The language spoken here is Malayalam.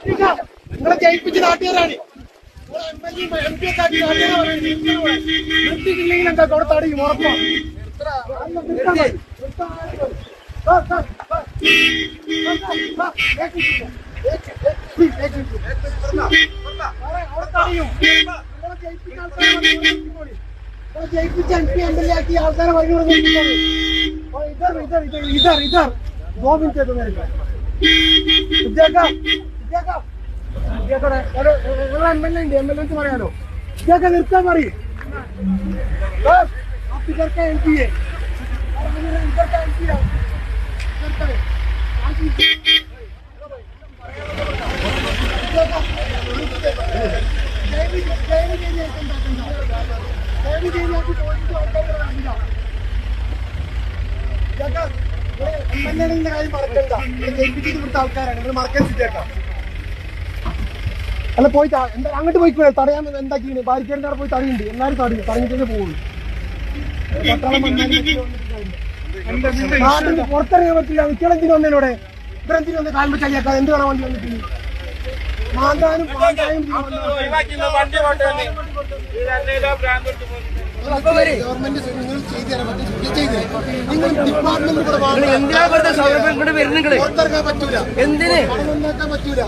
നിങ്ങളെ ജയിപ്പിച്ച് നാട്ടുകാരാണ് എന്താ അവിടെ തടയും ഉറപ്പാണ്. जयपुर एमपी एमएलए की आल्तार वही और इधर इधर इधर इधर इधर 2 मिनट दो मेरे को देखा देखा देखा अरे एमएलए एमएलए से मारे लो देखा निर्ता मारी बस आप इधर का एमपी है और मेरा इधर का एमपी है इधर का അല്ല പോയി എന്താ അങ്ങോട്ട് പോയിക്കൂടെ തടയാൻ എന്താക്കി ബാരിക്കേഡിന്റെ അവിടെ പോയി തടയുണ്ട് എല്ലാവരും തടയും തടഞ്ഞിട്ടേ പോകുള്ളൂ നാട്ടിൽ പുറത്തിറങ്ങാൻ പറ്റില്ല നിങ്ങളെന്തിനു വന്നതിനോടെ ഇവരെന്തിനു വന്ന് കാൽമ ചളിയാക്കാം എന്ത് കാണാൻ വേണ്ടി വന്നിട്ട് മാന്താനും ഗവൺമെന്റ് നിങ്ങൾ ചെയ്തു തരാൻ പറ്റും നിങ്ങൾ ഡിപ്പാർട്ട്മെന്റ് പുറത്തിറങ്ങാൻ പറ്റൂല എന്തിനാ പറ്റൂല